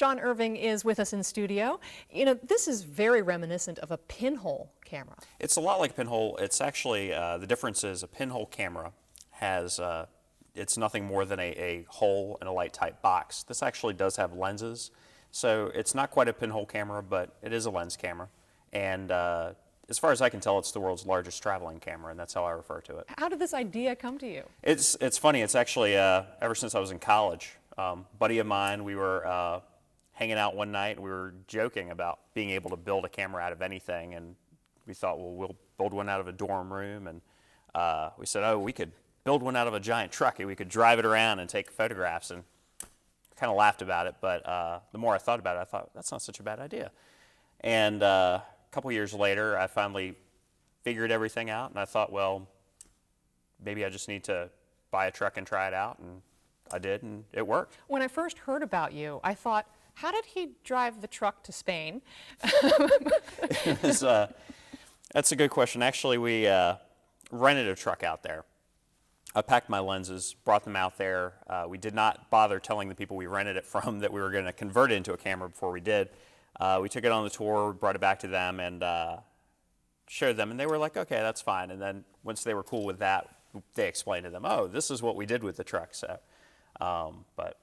Shaun Irving is with us in studio. You know, this is very reminiscent of a pinhole camera. It's a lot like a pinhole. It's actually, the difference is a pinhole camera has, it's nothing more than a hole in a light type box. This actually does have lenses. So it's not quite a pinhole camera, but it is a lens camera. And as far as I can tell, it's the world's largest traveling camera, and that's how I refer to it. How did this idea come to you? It's funny. It's actually, ever since I was in college, buddy of mine, we were hanging out one night, and we were joking about being able to build a camera out of anything, and we thought, well, we'll build one out of a dorm room, and we said, oh, we could build one out of a giant truck, and we could drive it around and take photographs, and kind of laughed about it, but the more I thought about it, I thought, that's not such a bad idea. And a couple years later, I finally figured everything out, and I thought, well, maybe I just need to buy a truck and try it out, and I did, and it worked. When I first heard about you, I thought, how did he drive the truck to Spain? That's a good question. Actually, we rented a truck out there. I packed my lenses, brought them out there. We did not bother telling the people we rented it from that we were going to convert it into a camera before we did. We took it on the tour, brought it back to them, and showed them, and they were like, okay, that's fine. And then once they were cool with that, they explained to them, oh, this is what we did with the truck. So, but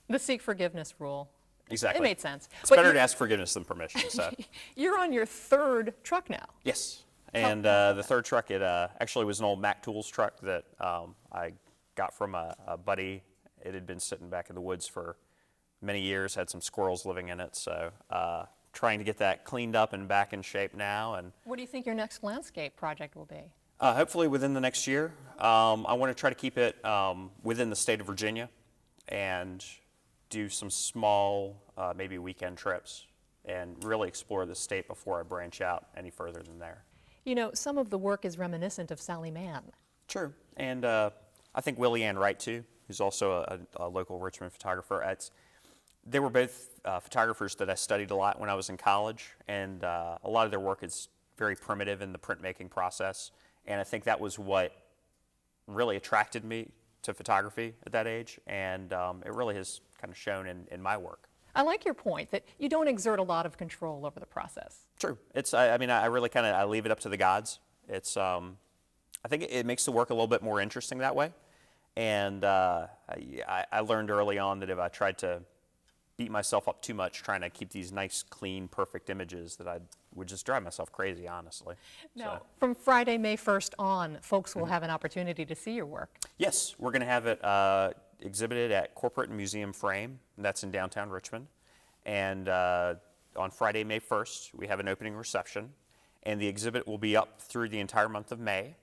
The seek forgiveness rule. exactly, It made sense. It's better to ask forgiveness than permission. So You're on your third truck now. yes, and the third truck, it actually was an old Mac Tools truck that I got from a buddy. It had been sitting back in the woods for many years, had some squirrels living in it, so trying to get that cleaned up and back in shape now. And What do you think your next landscape project will be? hopefully within the next year. I want to try to keep it within the state of Virginia and do some small, maybe weekend trips and really explore the state before I branch out any further than there. You know, some of the work is reminiscent of Sally Mann. True, and I think Willie Ann Wright too, who's also a local Richmond photographer. They were both photographers that I studied a lot when I was in college, and a lot of their work is very primitive in the printmaking process, and I think that was what really attracted me to photography at that age, and it really has kind of shown in my work. I like your point that you don't exert a lot of control over the process. True. I mean, I really kind of I leave it up to the gods. It's I think it makes the work a little bit more interesting that way, and I learned early on that if I tried to beat myself up too much trying to keep these nice, clean, perfect images, that I would just drive myself crazy, honestly. Now, from Friday, May 1st on, folks will have an opportunity to see your work. Yes, we're going to have it exhibited at Corporate and Museum Frame, and that's in downtown Richmond. And on Friday, May 1st, we have an opening reception, and the exhibit will be up through the entire month of May,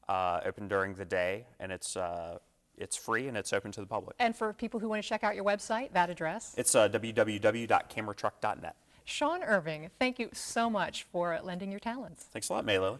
open during the day, and it's free and it's open to the public. And for people who want to check out your website, that address? It's www.cameratruck.net. Shaun Irving, thank you so much for lending your talents. Thanks a lot, May Lily.